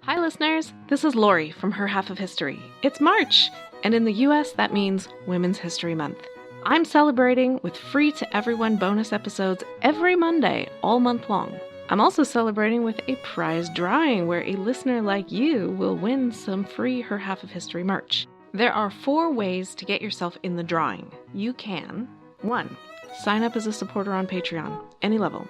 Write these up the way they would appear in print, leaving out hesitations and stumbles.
Hi listeners, this is Lori from Her Half of History. It's March, and in the US that means Women's History Month. I'm celebrating with free-to-everyone bonus episodes every Monday, all month long. I'm also celebrating with a prize drawing where a listener like you will win some free Her Half of History merch. There are 4 ways to get yourself in the drawing. You can 1. Sign up as a supporter on Patreon, any level.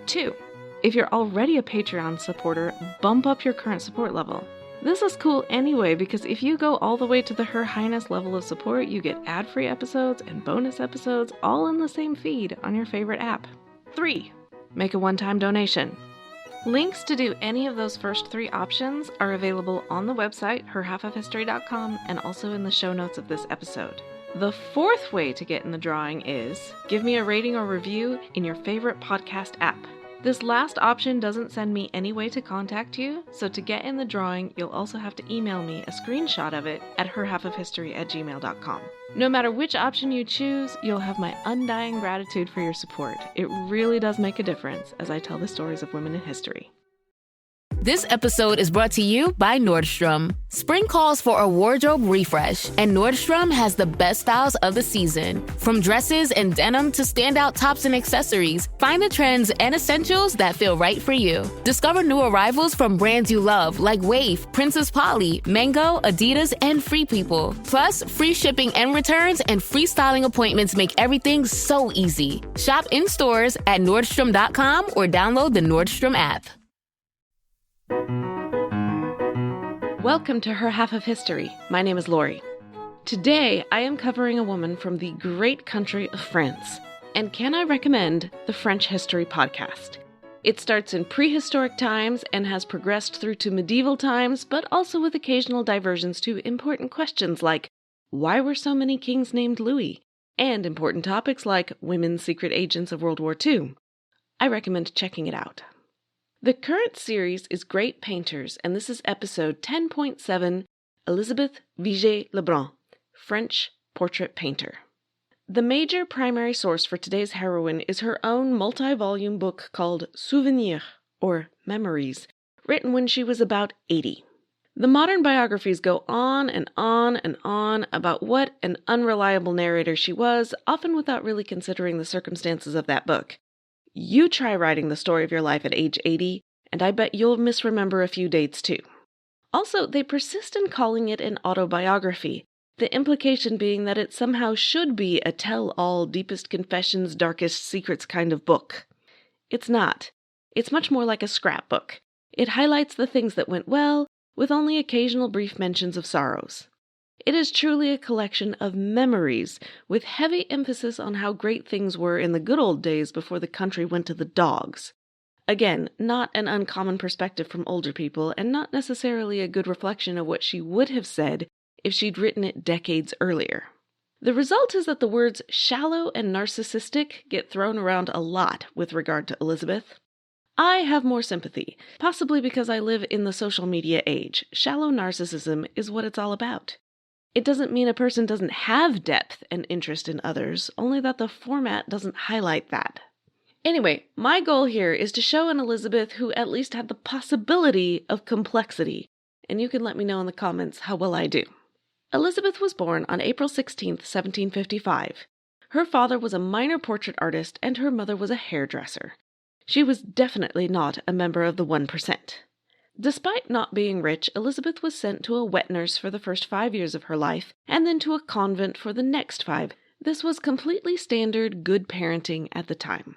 2. If you're already a Patreon supporter, bump up your current support level. This is cool anyway because if you go all the way to the Her Highness level of support, you get ad-free episodes and bonus episodes all in the same feed on your favorite app. 3. Make a one-time donation. Links to do any of those first 3 options are available on the website, herhalfofhistory.com, and also in the show notes of this episode. The 4th way to get in the drawing is give me a rating or review in your favorite podcast app. This last option doesn't send me any way to contact you, so to get in the drawing, you'll also have to email me a screenshot of it at herhalfofhistory@gmail.com. No matter which option you choose, you'll have my undying gratitude for your support. It really does make a difference as I tell the stories of women in history. This episode is brought to you by Nordstrom. Spring calls for a wardrobe refresh, and Nordstrom has the best styles of the season. From dresses and denim to standout tops and accessories, find the trends and essentials that feel right for you. Discover new arrivals from brands you love like Wave, Princess Polly, Mango, Adidas, and Free People. Plus, free shipping and returns and free styling appointments make everything so easy. Shop in stores at Nordstrom.com or download the Nordstrom app. Welcome to Her Half of History. My name is Lori. Today, I am covering a woman from the great country of France. And can I recommend the French History Podcast? It starts in prehistoric times and has progressed through to medieval times, but also with occasional diversions to important questions like, why were so many kings named Louis? And important topics like women's secret agents of World War II. I recommend checking it out. The current series is Great Painters, and this is episode 10.7, Elisabeth Vigée Le Brun, French portrait painter. The major primary source for today's heroine is her own multi-volume book called Souvenirs, or Memories, written when she was about 80. The modern biographies go on and on and on about what an unreliable narrator she was, often without really considering the circumstances of that book. You try writing the story of your life at age 80, and I bet you'll misremember a few dates too. Also, they persist in calling it an autobiography, the implication being that it somehow should be a tell-all, deepest confessions, darkest secrets kind of book. It's not. It's much more like a scrapbook. It highlights the things that went well, with only occasional brief mentions of sorrows. It is truly a collection of memories, with heavy emphasis on how great things were in the good old days before the country went to the dogs. Again, not an uncommon perspective from older people, and not necessarily a good reflection of what she would have said if she'd written it decades earlier. The result is that the words shallow and narcissistic get thrown around a lot with regard to Elisabeth. I have more sympathy, possibly because I live in the social media age. Shallow narcissism is what it's all about. It doesn't mean a person doesn't have depth and interest in others, only that the format doesn't highlight that. Anyway, my goal here is to show an Elisabeth who at least had the possibility of complexity, and you can let me know in the comments how well I do. Elisabeth was born on April 16, 1755. Her father was a minor portrait artist and her mother was a hairdresser. She was definitely not a member of the 1%. Despite not being rich, Elisabeth was sent to a wet nurse for the first 5 years of her life, and then to a convent for the next 5. This was completely standard good parenting at the time.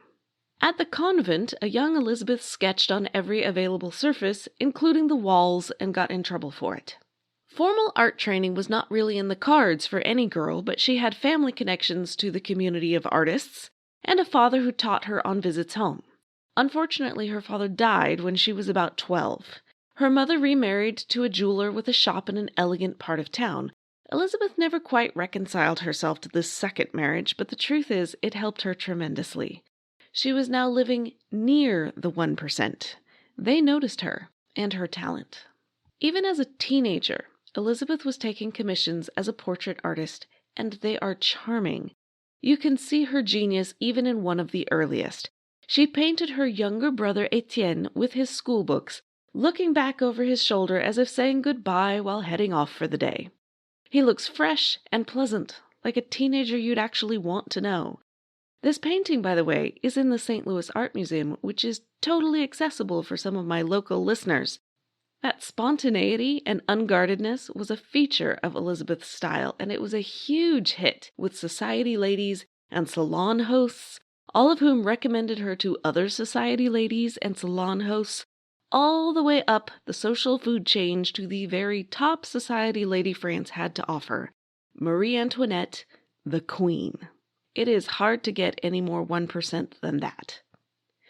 At the convent, a young Elisabeth sketched on every available surface, including the walls, and got in trouble for it. Formal art training was not really in the cards for any girl, but she had family connections to the community of artists, and a father who taught her on visits home. Unfortunately, her father died when she was about 12. Her mother remarried to a jeweler with a shop in an elegant part of town. Elisabeth never quite reconciled herself to this second marriage, but the truth is, it helped her tremendously. She was now living near the 1%. They noticed her and her talent. Even as a teenager, Elisabeth was taking commissions as a portrait artist, and they are charming. You can see her genius even in one of the earliest. She painted her younger brother Etienne with his school books, looking back over his shoulder as if saying goodbye while heading off for the day. He looks fresh and pleasant, like a teenager you'd actually want to know. This painting, by the way, is in the St. Louis Art Museum, which is totally accessible for some of my local listeners. That spontaneity and unguardedness was a feature of Elisabeth's style, and it was a huge hit with society ladies and salon hosts, all of whom recommended her to other society ladies and salon hosts, all the way up the social food chain to the very top society lady France had to offer, Marie Antoinette, the Queen. It is hard to get any more 1% than that.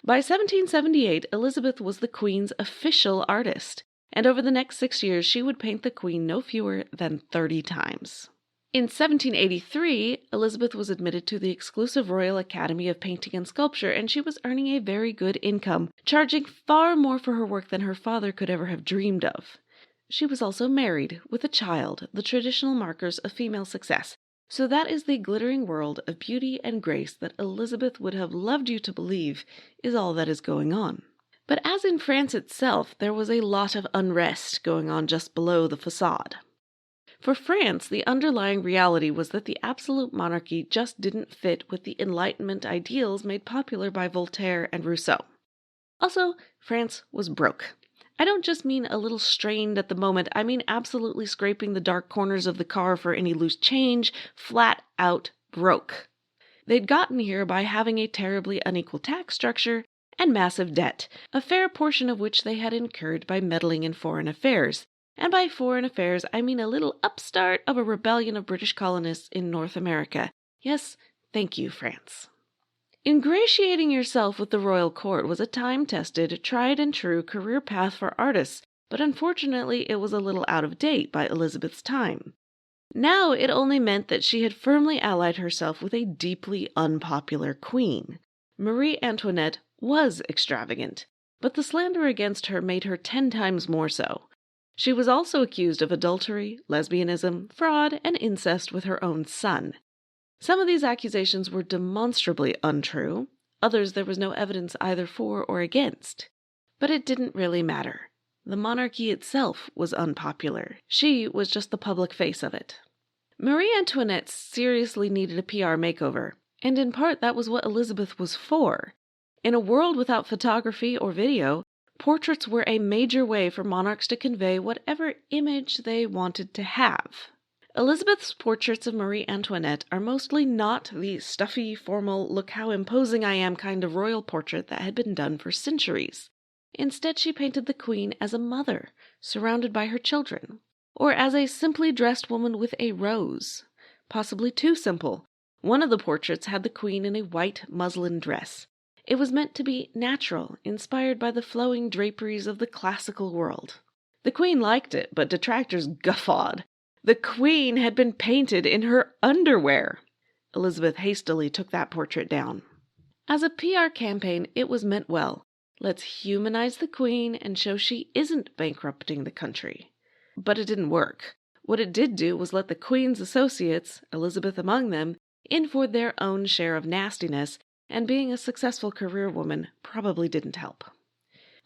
By 1778, Elisabeth was the Queen's official artist, and over the next 6 years she would paint the Queen no fewer than 30 times. In 1783, Elisabeth was admitted to the exclusive Royal Academy of Painting and Sculpture, and she was earning a very good income, charging far more for her work than her father could ever have dreamed of. She was also married, with a child, the traditional markers of female success. So that is the glittering world of beauty and grace that Elisabeth would have loved you to believe is all that is going on. But as in France itself, there was a lot of unrest going on just below the facade. For France, the underlying reality was that the absolute monarchy just didn't fit with the Enlightenment ideals made popular by Voltaire and Rousseau. Also, France was broke. I don't just mean a little strained at the moment, I mean absolutely scraping the dark corners of the car for any loose change, flat out broke. They'd gotten here by having a terribly unequal tax structure and massive debt, a fair portion of which they had incurred by meddling in foreign affairs. And by foreign affairs, I mean a little upstart of a rebellion of British colonists in North America. Yes, thank you, France. Ingratiating yourself with the royal court was a time-tested, tried-and-true career path for artists, but unfortunately it was a little out of date by Elizabeth's time. Now it only meant that she had firmly allied herself with a deeply unpopular queen. Marie Antoinette was extravagant, but the slander against her made her 10 times more so. She was also accused of adultery, lesbianism, fraud, and incest with her own son. Some of these accusations were demonstrably untrue, others there was no evidence either for or against. But it didn't really matter. The monarchy itself was unpopular. She was just the public face of it. Marie Antoinette seriously needed a PR makeover, and in part that was what Elisabeth was for. In a world without photography or video, portraits were a major way for monarchs to convey whatever image they wanted to have. Elizabeth's portraits of Marie Antoinette are mostly not the stuffy, formal, look how imposing I am kind of royal portrait that had been done for centuries. Instead, she painted the queen as a mother, surrounded by her children, or as a simply dressed woman with a rose. Possibly too simple. One of the portraits had the queen in a white muslin dress. It was meant to be natural, inspired by the flowing draperies of the classical world. The queen liked it, but detractors guffawed. The queen had been painted in her underwear. Elisabeth hastily took that portrait down. As a PR campaign, it was meant well. Let's humanize the queen and show she isn't bankrupting the country. But it didn't work. What it did do was let the queen's associates, Elisabeth among them, in for their own share of nastiness, and being a successful career woman probably didn't help.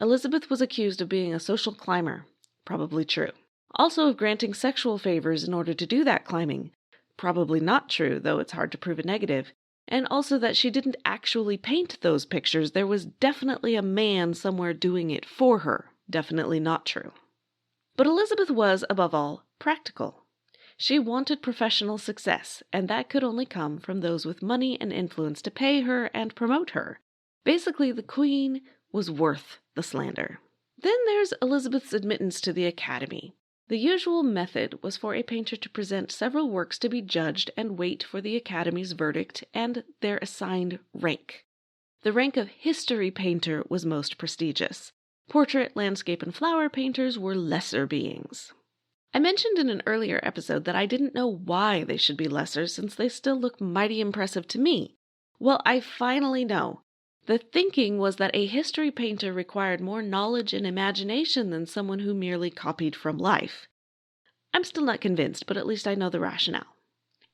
Elisabeth was accused of being a social climber. Probably true. Also of granting sexual favors in order to do that climbing. Probably not true, though it's hard to prove a negative. And also that she didn't actually paint those pictures. There was definitely a man somewhere doing it for her. Definitely not true. But Elisabeth was, above all, practical. She wanted professional success, and that could only come from those with money and influence to pay her and promote her. Basically, the queen was worth the slander. Then there's Elizabeth's admittance to the Academy. The usual method was for a painter to present several works to be judged and wait for the Academy's verdict and their assigned rank. The rank of history painter was most prestigious. Portrait, landscape, and flower painters were lesser beings. I mentioned in an earlier episode that I didn't know why they should be lesser since they still look mighty impressive to me. Well, I finally know. The thinking was that a history painter required more knowledge and imagination than someone who merely copied from life. I'm still not convinced, but at least I know the rationale.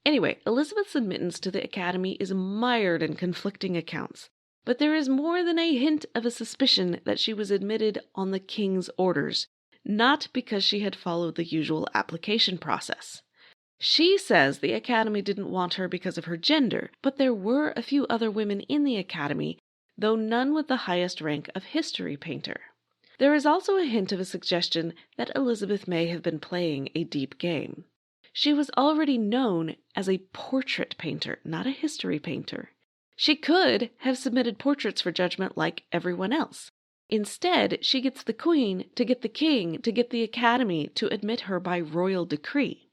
Anyway, Elizabeth's admittance to the Academy is mired in conflicting accounts. but there is more than a hint of a suspicion that she was admitted on the king's orders, not because she had followed the usual application process. She says the academy didn't want her because of her gender, but there were a few other women in the academy, though none with the highest rank of history painter. There is also a hint of a suggestion that Elisabeth may have been playing a deep game. She was already known as a portrait painter, not a history painter. She could have submitted portraits for judgment like everyone else. Instead, she gets the queen to get the king to get the academy to admit her by royal decree.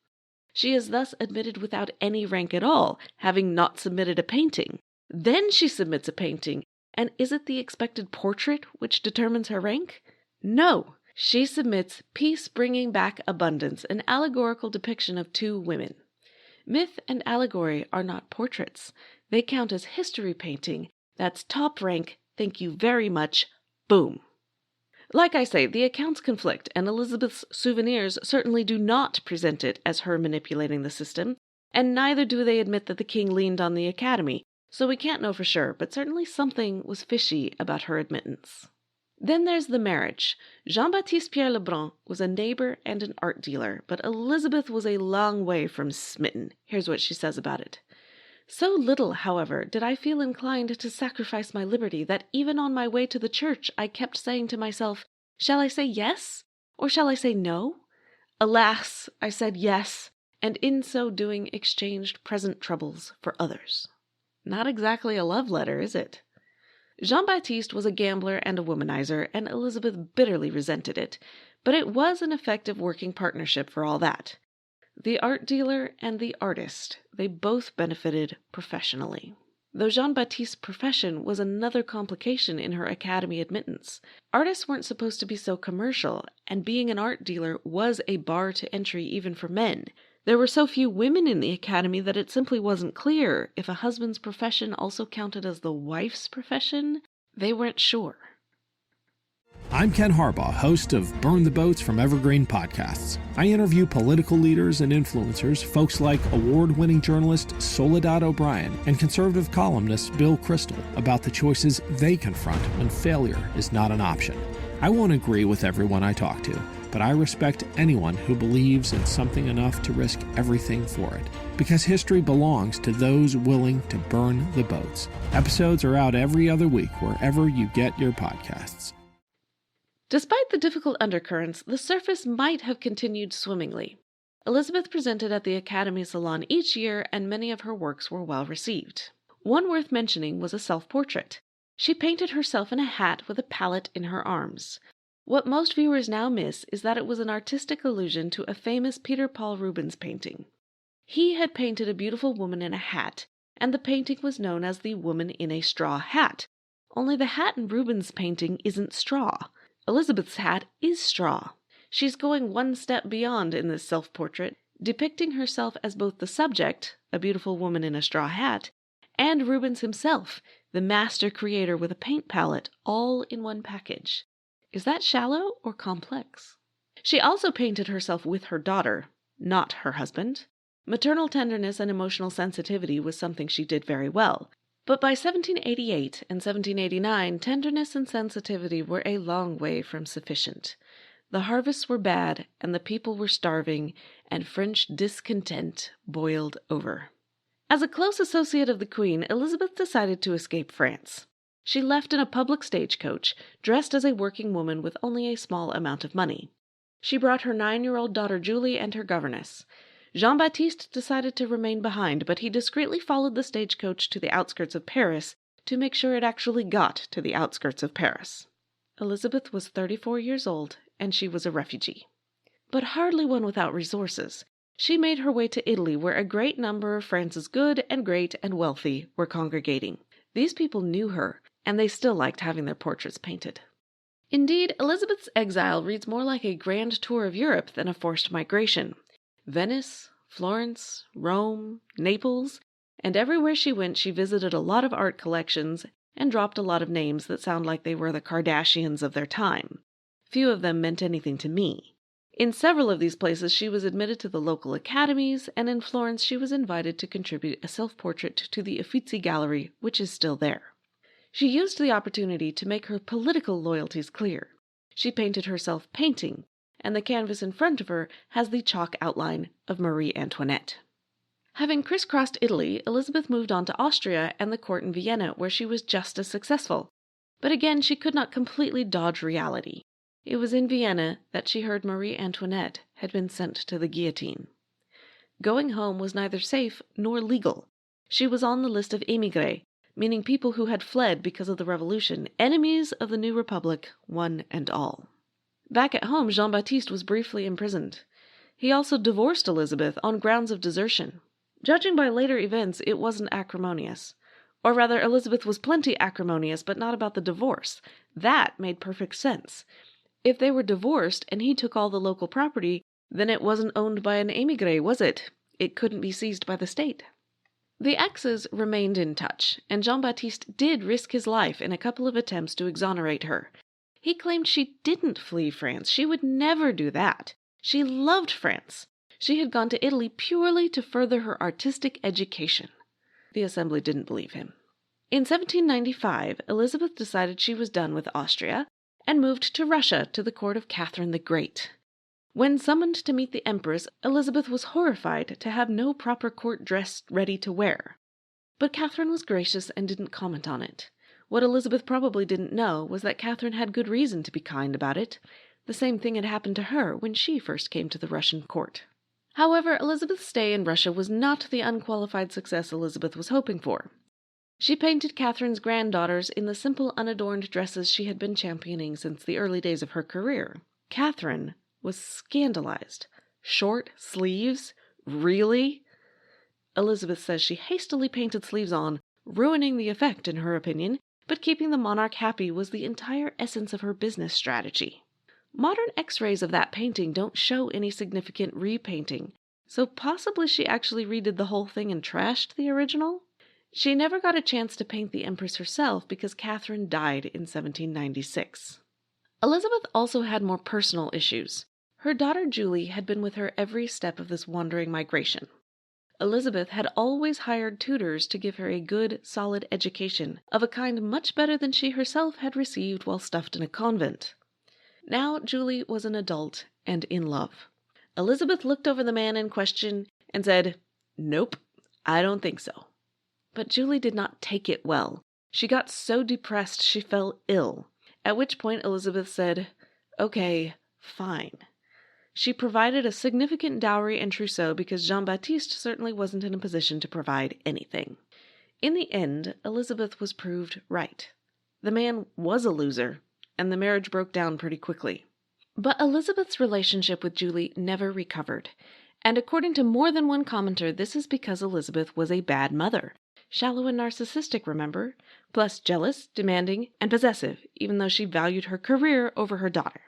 She is thus admitted without any rank at all, having not submitted a painting. Then she submits a painting, and is it the expected portrait which determines her rank? No, she submits Peace Bringing Back Abundance, an allegorical depiction of two women. Myth and allegory are not portraits. They count as history painting. That's top rank, thank you very much, boom. Like I say, the accounts conflict, and Elisabeth's souvenirs certainly do not present it as her manipulating the system, and neither do they admit that the king leaned on the academy, so we can't know for sure, but certainly something was fishy about her admittance. Then there's the marriage. Jean-Baptiste Pierre Le Brun was a neighbor and an art dealer, but Elisabeth was a long way from smitten. Here's what she says about it. So little, however, did I feel inclined to sacrifice my liberty that even on my way to the church I kept saying to myself, shall I say yes, or shall I say no? Alas, I said yes, and in so doing exchanged present troubles for others. Not exactly a love letter, is it? Jean-Baptiste was a gambler and a womanizer, and Elisabeth bitterly resented it, but it was an effective working partnership for all that. The art dealer and the artist, they both benefited professionally. Though Jean-Baptiste's profession was another complication in her academy admittance. Artists weren't supposed to be so commercial, and being an art dealer was a bar to entry even for men. There were so few women in the academy that it simply wasn't clear if a husband's profession also counted as the wife's profession. They weren't sure. I'm Ken Harbaugh, host of Burn the Boats from Evergreen Podcasts. I interview political leaders and influencers, folks like award-winning journalist Soledad O'Brien and conservative columnist Bill Kristol, about the choices they confront when failure is not an option. I won't agree with everyone I talk to, but I respect anyone who believes in something enough to risk everything for it, because history belongs to those willing to burn the boats. Episodes are out every other week wherever you get your podcasts. Despite the difficult undercurrents, the surface might have continued swimmingly. Elisabeth presented at the Academy Salon each year, and many of her works were well received. One worth mentioning was a self-portrait. She painted herself in a hat with a palette in her arms. What most viewers now miss is that it was an artistic allusion to a famous Peter Paul Rubens painting. He had painted a beautiful woman in a hat, and the painting was known as the Woman in a Straw Hat. Only the hat in Rubens' painting isn't straw. Elisabeth's hat is straw. She's going one step beyond in this self-portrait, depicting herself as both the subject, a beautiful woman in a straw hat, and Rubens himself, the master creator with a paint palette, all in one package. Is that shallow or complex? She also painted herself with her daughter, not her husband. Maternal tenderness and emotional sensitivity was something she did very well. But by 1788 and 1789, tenderness and sensitivity were a long way from sufficient. The harvests were bad, and the people were starving, and French discontent boiled over. As a close associate of the Queen, Elizabeth decided to escape France. She left in a public stagecoach, dressed as a working woman with only a small amount of money. She brought her 9-year-old daughter Julie and her governess. Jean-Baptiste decided to remain behind, but he discreetly followed the stagecoach to the outskirts of Paris to make sure it actually got to the outskirts of Paris. Elizabeth was 34 years old, and she was a refugee. But hardly one without resources. She made her way to Italy, where a great number of France's good and great and wealthy were congregating. These people knew her, and they still liked having their portraits painted. Indeed, Elizabeth's exile reads more like a grand tour of Europe than a forced migration. Venice, Florence, Rome, Naples, and everywhere she went she visited a lot of art collections and dropped a lot of names that sound like they were the Kardashians of their time. Few of them meant anything to me. In several of these places she was admitted to the local academies, and in Florence she was invited to contribute a self-portrait to the Uffizi Gallery, which is still there. She used the opportunity to make her political loyalties clear. She painted herself painting, and the canvas in front of her has the chalk outline of Marie Antoinette. Having crisscrossed Italy, Elizabeth moved on to Austria and the court in Vienna, where she was just as successful. But again, she could not completely dodge reality. It was in Vienna that she heard Marie Antoinette had been sent to the guillotine. Going home was neither safe nor legal. She was on the list of émigrés, meaning people who had fled because of the revolution, enemies of the new republic, one and all. Back at home, Jean-Baptiste was briefly imprisoned. He also divorced Elizabeth on grounds of desertion. Judging by later events, it wasn't acrimonious. Or rather, Elizabeth was plenty acrimonious, but not about the divorce. That made perfect sense. If they were divorced and he took all the local property, then it wasn't owned by an émigré, was it? It couldn't be seized by the state. The exes remained in touch, and Jean-Baptiste did risk his life in a couple of attempts to exonerate her. He claimed she didn't flee France. She would never do that. She loved France. She had gone to Italy purely to further her artistic education. The Assembly didn't believe him. In 1795, Elizabeth decided she was done with Austria and moved to Russia to the court of Catherine the Great. When summoned to meet the Empress, Elizabeth was horrified to have no proper court dress ready to wear. But Catherine was gracious and didn't comment on it. What Elizabeth probably didn't know was that Catherine had good reason to be kind about it. The same thing had happened to her when she first came to the Russian court. However, Elizabeth's stay in Russia was not the unqualified success Elizabeth was hoping for. She painted Catherine's granddaughters in the simple, unadorned dresses she had been championing since the early days of her career. Catherine was scandalized. Short sleeves? Really? Elizabeth says she hastily painted sleeves on, ruining the effect in her opinion, but keeping the monarch happy was the entire essence of her business strategy. Modern x-rays of that painting don't show any significant repainting, so possibly she actually redid the whole thing and trashed the original? She never got a chance to paint the Empress herself because Catherine died in 1796. Elizabeth also had more personal issues. Her daughter Julie had been with her every step of this wandering migration. Elizabeth had always hired tutors to give her a good, solid education, of a kind much better than she herself had received while stuffed in a convent. Now Julie was an adult and in love. Elizabeth looked over the man in question and said, "Nope, I don't think so." But Julie did not take it well. She got so depressed she fell ill, at which point Elizabeth said, "Okay, fine." She provided a significant dowry and trousseau because Jean-Baptiste certainly wasn't in a position to provide anything. In the end, Elizabeth was proved right. The man was a loser, and the marriage broke down pretty quickly. But Elizabeth's relationship with Julie never recovered, and according to more than one commenter, this is because Elizabeth was a bad mother. Shallow and narcissistic, remember? Plus jealous, demanding, and possessive, even though she valued her career over her daughter.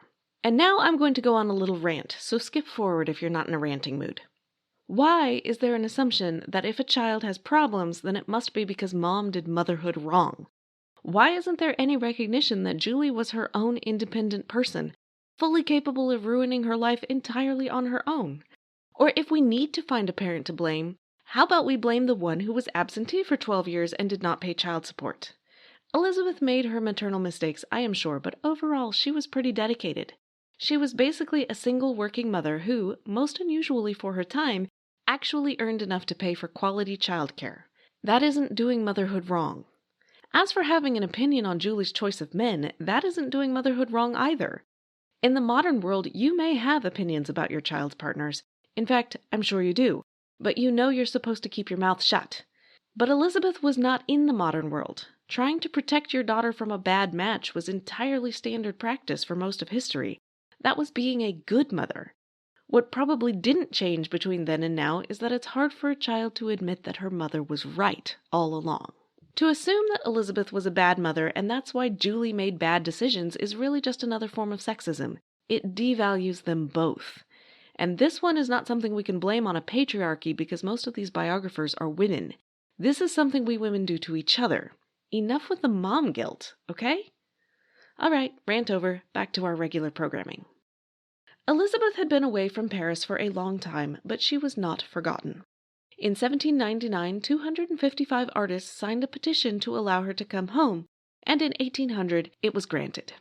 And now I'm going to go on a little rant, so skip forward if you're not in a ranting mood. Why is there an assumption that if a child has problems, then it must be because mom did motherhood wrong? Why isn't there any recognition that Julie was her own independent person, fully capable of ruining her life entirely on her own? Or if we need to find a parent to blame, how about we blame the one who was absentee for 12 years and did not pay child support? Elizabeth made her maternal mistakes, I am sure, but overall she was pretty dedicated. She was basically a single working mother who, most unusually for her time, actually earned enough to pay for quality childcare. That isn't doing motherhood wrong. As for having an opinion on Julie's choice of men, that isn't doing motherhood wrong either. In the modern world, you may have opinions about your child's partners. In fact, I'm sure you do. But you know you're supposed to keep your mouth shut. But Elizabeth was not in the modern world. Trying to protect your daughter from a bad match was entirely standard practice for most of history. That was being a good mother. What probably didn't change between then and now is that it's hard for a child to admit that her mother was right all along. To assume that Elizabeth was a bad mother and that's why Julie made bad decisions is really just another form of sexism. It devalues them both. And this one is not something we can blame on a patriarchy because most of these biographers are women. This is something we women do to each other. Enough with the mom guilt, okay? All right, rant over. Back to our regular programming. Elizabeth had been away from Paris for a long time, but she was not forgotten. In 1799, 255 artists signed a petition to allow her to come home, and in 1800 it was granted.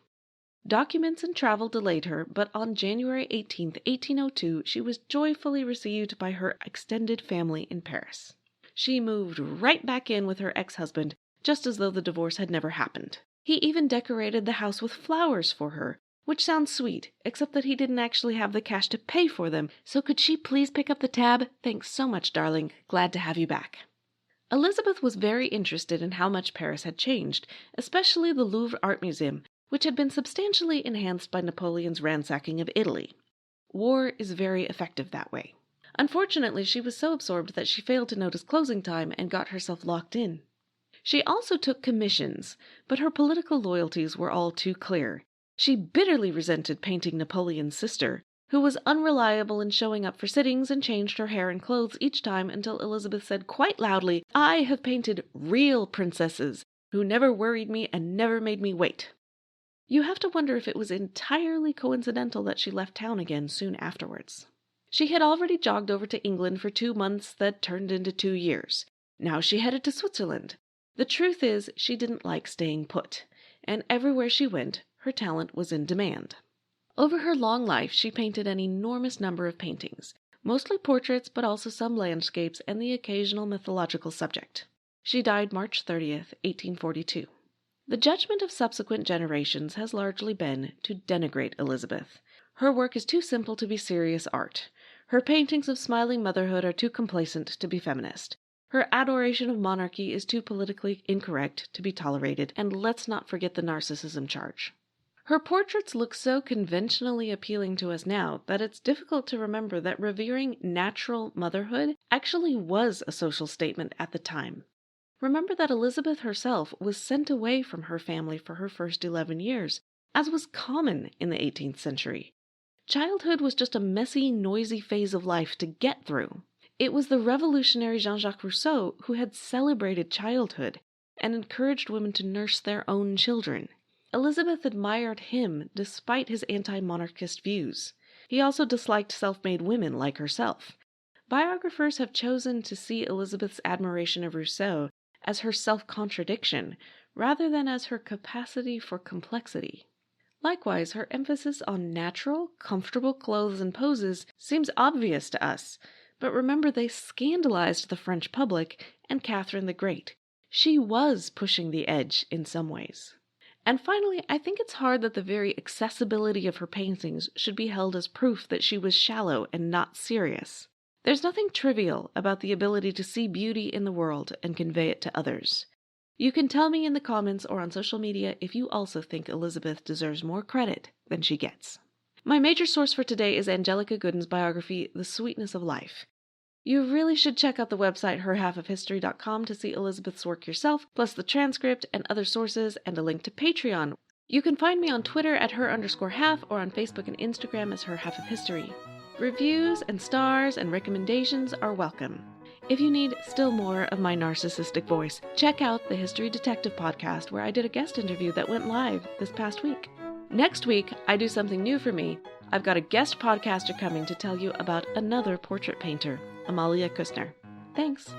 Documents and travel delayed her, but on January 18, 1802, she was joyfully received by her extended family in Paris. She moved right back in with her ex-husband, just as though the divorce had never happened. He even decorated the house with flowers for her, which sounds sweet, except that he didn't actually have the cash to pay for them, so could she please pick up the tab? Thanks so much, darling. Glad to have you back. Elizabeth was very interested in how much Paris had changed, especially the Louvre Art Museum, which had been substantially enhanced by Napoleon's ransacking of Italy. War is very effective that way. Unfortunately, she was so absorbed that she failed to notice closing time and got herself locked in. She also took commissions, but her political loyalties were all too clear. She bitterly resented painting Napoleon's sister, who was unreliable in showing up for sittings and changed her hair and clothes each time until Elizabeth said quite loudly, "I have painted real princesses who never worried me and never made me wait." You have to wonder if it was entirely coincidental that she left town again soon afterwards. She had already jogged over to England for 2 months that turned into 2 years. Now she headed to Switzerland. The truth is, she didn't like staying put, and everywhere she went, her talent was in demand. Over her long life, she painted an enormous number of paintings, mostly portraits, but also some landscapes and the occasional mythological subject. She died March 30th, 1842. The judgment of subsequent generations has largely been to denigrate Elizabeth. Her work is too simple to be serious art. Her paintings of smiling motherhood are too complacent to be feminist. Her adoration of monarchy is too politically incorrect to be tolerated, and let's not forget the narcissism charge. Her portraits look so conventionally appealing to us now that it's difficult to remember that revering natural motherhood actually was a social statement at the time. Remember that Elizabeth herself was sent away from her family for her first 11 years, as was common in the 18th century. Childhood was just a messy, noisy phase of life to get through. It was the revolutionary Jean-Jacques Rousseau who had celebrated childhood and encouraged women to nurse their own children. Elizabeth admired him despite his anti-monarchist views. He also disliked self-made women like herself. Biographers have chosen to see Elizabeth's admiration of Rousseau as her self-contradiction, rather than as her capacity for complexity. Likewise, her emphasis on natural, comfortable clothes and poses seems obvious to us, but remember they scandalized the French public and Catherine the Great. She was pushing the edge in some ways. And finally, I think it's hard that the very accessibility of her paintings should be held as proof that she was shallow and not serious. There's nothing trivial about the ability to see beauty in the world and convey it to others. You can tell me in the comments or on social media if you also think Elizabeth deserves more credit than she gets. My major source for today is Angelica Gooden's biography, The Sweetness of Life. You really should check out the website herhalfofhistory.com to see Elizabeth's work yourself, plus the transcript and other sources and a link to Patreon. You can find me on Twitter at her_half or on Facebook and Instagram as Her Half of History. Reviews and stars and recommendations are welcome. If you need still more of my narcissistic voice, check out the History Detective podcast where I did a guest interview that went live this past week. Next week, I do something new for me. I've got a guest podcaster coming to tell you about another portrait painter, Amalia Küstner. Thanks.